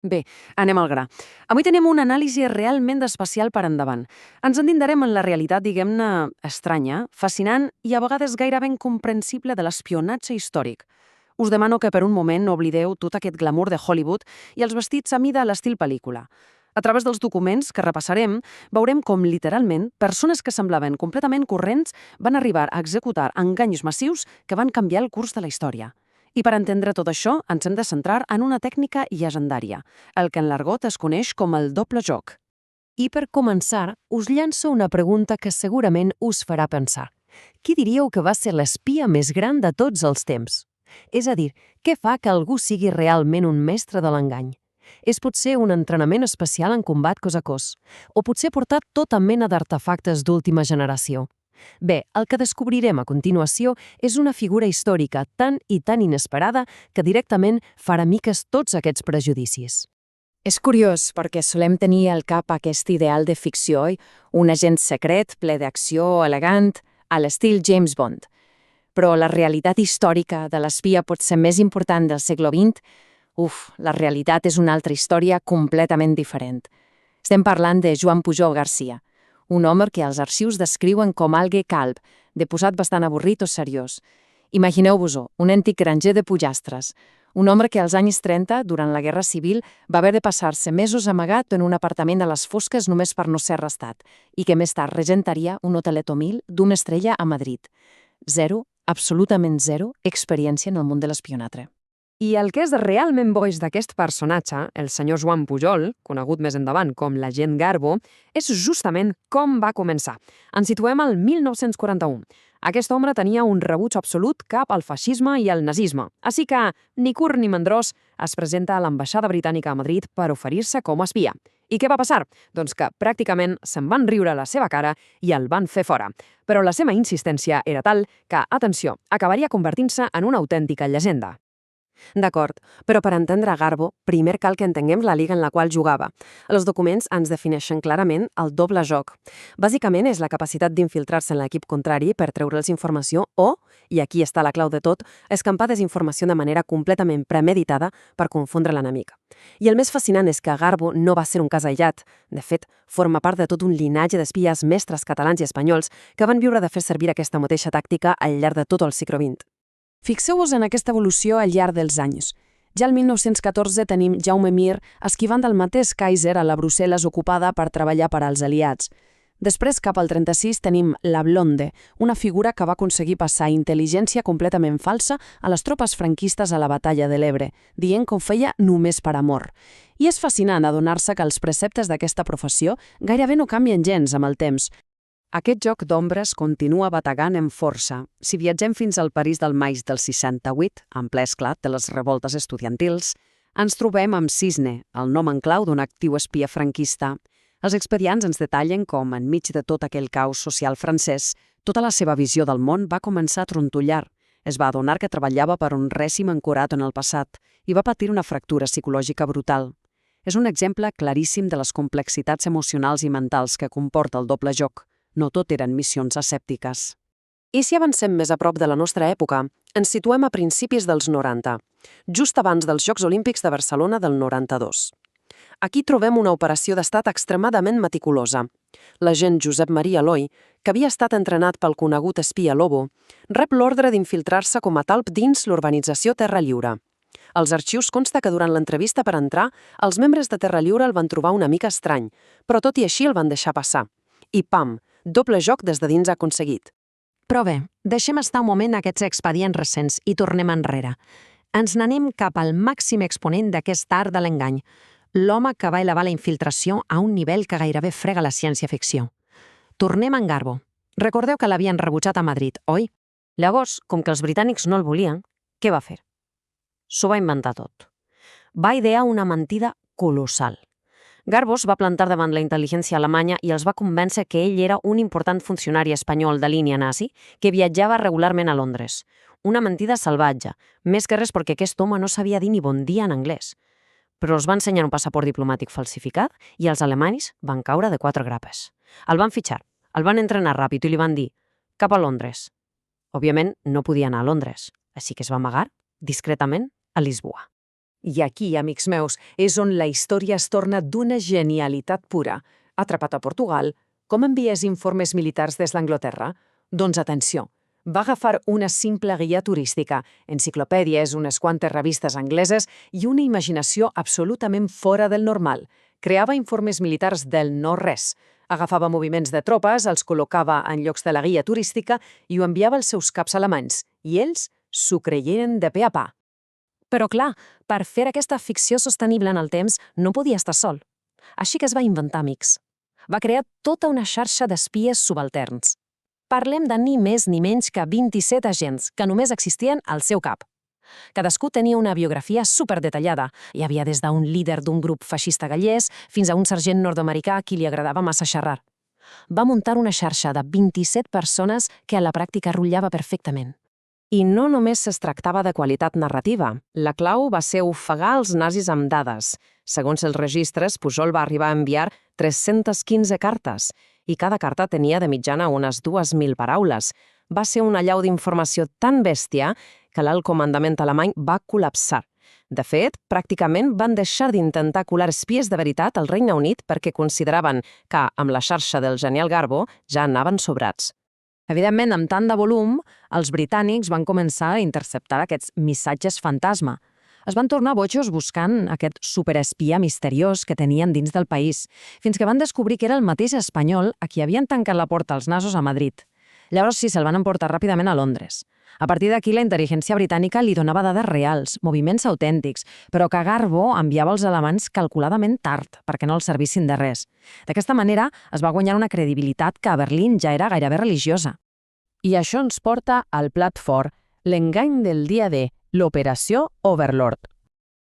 Bé, anem al gra. Avui tenim una anàlisi realment especial per endavant. Ens endindarem en la realitat, diguem-ne, estranya, fascinant i a vegades gairebé incomprensible de l'espionatge històric. Us demano que per un moment no oblideu tot aquest glamour de Hollywood i els vestits a mida a l'estil pel·lícula. A través dels documents que repassarem, veurem com, literalment, persones que semblaven completament corrents van arribar a executar enganys massius que van canviar el curs de la història. I per entendre tot això, ens hem de centrar en una tècnica llegendària, el que en l'argot es coneix com el doble joc. I per començar, us llanço una pregunta que segurament us farà pensar. Qui diríeu que va ser l'espia més gran de tots els temps? És a dir, què fa que algú sigui realment un mestre de l'engany? És potser un entrenament especial en combat cos a cos? O potser portar tota mena d'artefactes d'última generació? Bé, el que descobrirem a continuació és una figura històrica tan i tan inesperada que directament farà miques tots aquests prejudicis. És curiós perquè solem tenir al cap aquest ideal de ficció, un agent secret, ple d'acció, elegant, a l'estil James Bond. Però la realitat històrica de l'espia pot ser més important del segle XX? La realitat és una altra història completament diferent. Estem parlant de Joan Pujol Garcia, un home que els arxius descriuen com algue calb, de posat bastant avorrit o seriós. Imagineu-vos-ho, un antic granger de pollastres, un home que als anys 30, durant la Guerra Civil, va haver de passar-se mesos amagat en un apartament a les fosques només per no ser arrestat, i que més tard regentaria un hotelet humil d'una estrella a Madrid. Zero, absolutament zero, experiència en el món de l'espionatge. I el que és realment boix d'aquest personatge, el senyor Joan Pujol, conegut més endavant com l'agent Garbo, és justament com va començar. Ens situem al 1941. Aquest home tenia un rebuig absolut cap al feixisme i al nazisme, així que, ni curt ni mandrós, es presenta a l'ambaixada britànica a Madrid per oferir-se com a espia. I què va passar? Doncs que pràcticament se'n van riure a la seva cara i el van fer fora. Però la seva insistència era tal que, atenció, acabaria convertint-se en una autèntica llegenda. D'acord, però per entendre Garbo, primer cal que entenguem la lliga en la qual jugava. Els documents ens defineixen clarament el doble joc. Bàsicament és la capacitat d'infiltrar-se en l'equip contrari per treure'ls informació o, i aquí està la clau de tot, escampar desinformació de manera completament premeditada per confondre l'enemic. I el més fascinant és que Garbo no va ser un cas aïllat. De fet, forma part de tot un linatge d'espies mestres catalans i espanyols que van viure de fer servir aquesta mateixa tàctica al llarg de tot el segle XX. Fixeu-vos en aquesta evolució al llarg dels anys. Ja el 1914 tenim Jaume Mir esquivant del mateix Kaiser a la Brussel·les ocupada per treballar per als aliats. Després, cap al 36, tenim la Blonde, una figura que va aconseguir passar intel·ligència completament falsa a les tropes franquistes a la batalla de l'Ebre, dient que ho feia només per amor. I és fascinant adonar-se que els preceptes d'aquesta professió gairebé no canvien gens amb el temps. Aquest joc d'ombres continua bategant amb força. Si viatgem fins al París del maig del 68, en ple esclat de les revoltes estudiantils, ens trobem amb Cisne, el nom en clau d'un actiu espia franquista. Els expedients ens detallen com, enmig de tot aquell caos social francès, tota la seva visió del món va començar a trontollar. Es va adonar que treballava per un règim ancorat en el passat i va patir una fractura psicològica brutal. És un exemple claríssim de les complexitats emocionals i mentals que comporta el doble joc. No tot eren missions asèptiques. I si avancem més a prop de la nostra època, ens situem a principis dels 90, just abans dels Jocs Olímpics de Barcelona del 92. Aquí trobem una operació d'estat extremadament meticulosa. L'agent Josep Maria Eloi, que havia estat entrenat pel conegut espia Lobo, rep l'ordre d'infiltrar-se com a talp dins l'urbanització Terra Lliure. Als arxius consta que durant l'entrevista per entrar, els membres de Terra Lliure el van trobar una mica estrany, però tot i així el van deixar passar. I pam! Doble joc des de dins aconseguit. Però bé, deixem estar un moment aquests expedients recents i tornem enrere. Ens n'anem cap al màxim exponent d'aquest art de l'engany, l'home que va elevar la infiltració a un nivell que gairebé frega la ciència-ficció. Tornem a en Garbo. Recordeu que l'havien rebutjat a Madrid, oi? Llavors, com que els britànics no el volien, què va fer? S'ho va inventar tot. Va idear una mentida colossal. Garbo es va plantar davant la intel·ligència alemanya i els va convèncer que ell era un important funcionari espanyol de línia nazi que viatjava regularment a Londres. Una mentida salvatge, més que res perquè aquest home no sabia dir ni bon dia en anglès. Però els va ensenyar un passaport diplomàtic falsificat i els alemanys van caure de 4 grapes. El van fitxar, el van entrenar ràpid i li van dir «cap a Londres». Òbviament no podia anar a Londres, així que es va amagar, discretament, a Lisboa. I aquí, amics meus, és on la història es torna d'una genialitat pura. Atrapat a Portugal, com envies informes militars des d'Anglaterra? Doncs atenció, va agafar una simple guia turística, enciclopèdies, unes quantes revistes angleses i una imaginació absolutament fora del normal. Creava informes militars del no-res. Agafava moviments de tropes, els col·locava en llocs de la guia turística i ho enviava als seus caps alemanys. I ells s'ho creien de pe a pa. Però clar, per fer aquesta ficció sostenible en el temps no podia estar sol. Així que es va inventar amics. Va crear tota una xarxa d'espies subalterns. Parlem de ni més ni menys que 27 agents que només existien al seu cap. Cadascú tenia una biografia superdetallada. Hi havia des d'un líder d'un grup feixista gallès fins a un sergent nord-americà a qui li agradava massa xerrar. Va muntar una xarxa de 27 persones que a la pràctica rotllava perfectament. I no només es tractava de qualitat narrativa. La clau va ser ofegar els nazis amb dades. Segons els registres, Pujol va arribar a enviar 315 cartes i cada carta tenia de mitjana unes 2.000 paraules. Va ser una allau d'informació tan bèstia que l'alt comandament alemany va col·lapsar. De fet, pràcticament van deixar d'intentar colar espies de veritat al Regne Unit perquè consideraven que, amb la xarxa del genial Garbo, ja anaven sobrats. Evidentment, amb tant de volum, els britànics van començar a interceptar aquests missatges fantasma. Es van tornar bojos buscant aquest superespia misteriós que tenien dins del país, fins que van descobrir que era el mateix espanyol a qui havien tancat la porta als nasos a Madrid. Llavors sí, se'l van emportar ràpidament a Londres. A partir d'aquí, la intel·ligència britànica li donava dades reals, moviments autèntics, però que Garbo enviava als alemanys calculadament tard, perquè no els servissin de res. D'aquesta manera, es va guanyar una credibilitat que a Berlín ja era gairebé religiosa. I això ens porta al plat fort, l'engany del dia D, l'operació Overlord.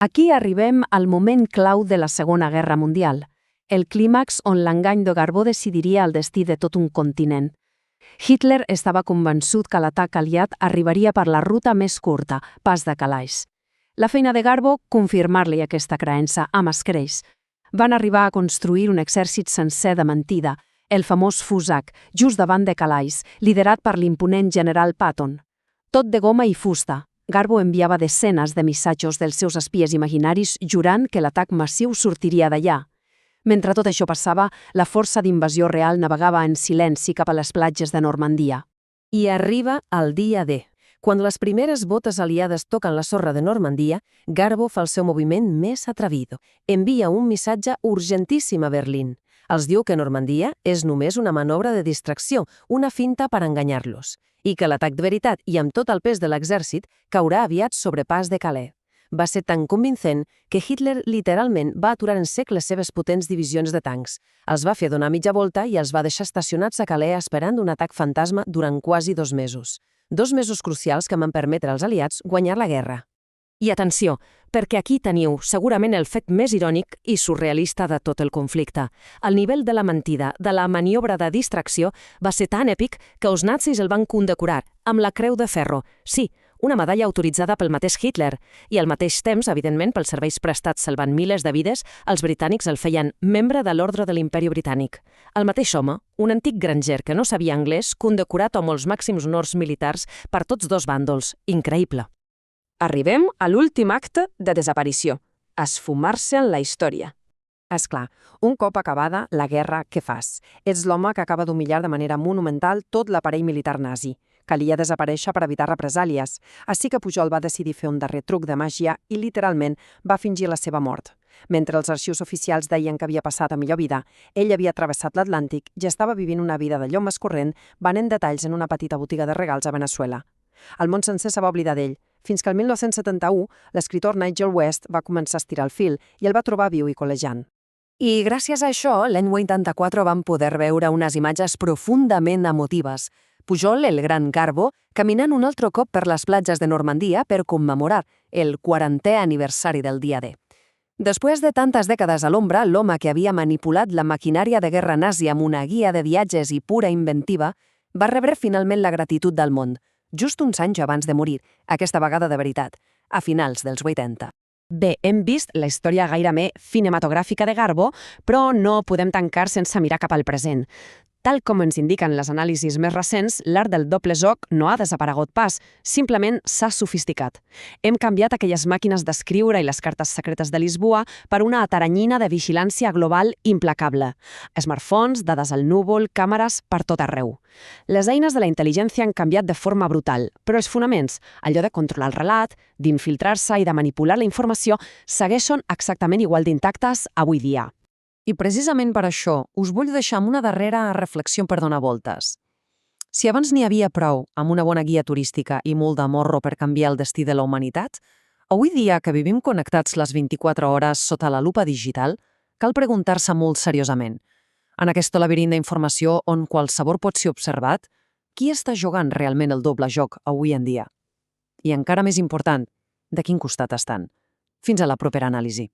Aquí arribem al moment clau de la Segona Guerra Mundial, el clímax on l'engany de Garbo decidiria el destí de tot un continent. Hitler estava convençut que l'atac aliat arribaria per la ruta més curta, pas de Calais. La feina de Garbo, confirmar-li aquesta creença amb escreix. Van arribar a construir un exèrcit sencer de mentida, el famós Fusac, just davant de Calais, liderat per l'imponent general Patton. Tot de goma i fusta, Garbo enviava desenes de missatges dels seus espies imaginaris jurant que l'atac massiu sortiria d'allà. Mentre tot això passava, la força d'invasió real navegava en silenci cap a les platges de Normandia. I arriba el dia D. Quan les primeres botes aliades toquen la sorra de Normandia, Garbo fa el seu moviment més atrevido. Envia un missatge urgentíssim a Berlín. Els diu que Normandia és només una manobra de distracció, una finta per enganyar-los, i que l'atac de veritat i amb tot el pes de l'exèrcit caurà aviat sobre Pas de Calais. Va ser tan convincent que Hitler literalment va aturar en sec les seves potents divisions de tancs. Els va fer donar mitja volta i els va deixar estacionats a Calais esperant un atac fantasma durant quasi 2 mesos. 2 mesos crucials que van permetre als aliats guanyar la guerra. I atenció, perquè aquí teniu segurament el fet més irònic i surrealista de tot el conflicte. El nivell de la mentida, de la maniobra de distracció, va ser tan èpic que els nazis el van condecorar amb la Creu de Ferro. Sí, una medalla autoritzada pel mateix Hitler, i al mateix temps, evidentment, pels serveis prestats salvant milers de vides, els britànics el feien membre de l'Ordre de l'Imperi Britànic. El mateix home, un antic granger que no sabia anglès, condecorat amb els màxims honors militars per tots dos bàndols. Increïble. Arribem a l'últim acte de desaparició, esfumar-se en la història. És clar, un cop acabada la guerra, què fas? Ets l'home que acaba d'humillar de manera monumental tot l'aparell militar nazi. Calia desaparèixer per evitar represàlies. Així que Pujol va decidir fer un darrer truc de màgia i, literalment, va fingir la seva mort. Mentre els arxius oficials deien que havia passat a millor vida, ell havia travessat l'Atlàntic i estava vivint una vida d'allò més corrent, venent detalls en una petita botiga de regals a Veneçuela. El món sencer se va oblidar d'ell, fins que el 1971 l'escriptor Nigel West va començar a estirar el fil i el va trobar viu i col·legiant. I gràcies a això, l'any 84 vam poder veure unes imatges profundament emotives. Pujol, el gran Garbo, caminant un altre cop per les platges de Normandia per commemorar el 40è aniversari del dia D. Després de tantes dècades a l'ombra, l'home que havia manipulat la maquinària de guerra nazi amb una guia de viatges i pura inventiva va rebre finalment la gratitud del món, just uns anys abans de morir, aquesta vegada de veritat, a finals dels 80. Bé, hem vist la història gairebé cinematogràfica de Garbo, però no podem tancar sense mirar cap al present. Tal com ens indiquen les anàlisis més recents, l'art del doble joc no ha desaparegut pas, simplement s'ha sofisticat. Hem canviat aquelles màquines d'escriure i les cartes secretes de Lisboa per una ataranyina de vigilància global implacable. Smartphones, dades al núvol, càmeres per tot arreu. Les eines de la intel·ligència han canviat de forma brutal, però els fonaments, allò de controlar el relat, d'infiltrar-se i de manipular la informació, segueixen exactament igual d'intactes avui dia. I precisament per això us vull deixar amb una darrera reflexió per donar voltes. Si abans n'hi havia prou amb una bona guia turística i molt de morro per canviar el destí de la humanitat, avui dia que vivim connectats les 24 hores sota la lupa digital, cal preguntar-se molt seriosament. En aquest laberint d'informació on qualsevol pot ser observat, qui està jugant realment el doble joc avui en dia? I encara més important, de quin costat estan? Fins a la propera anàlisi.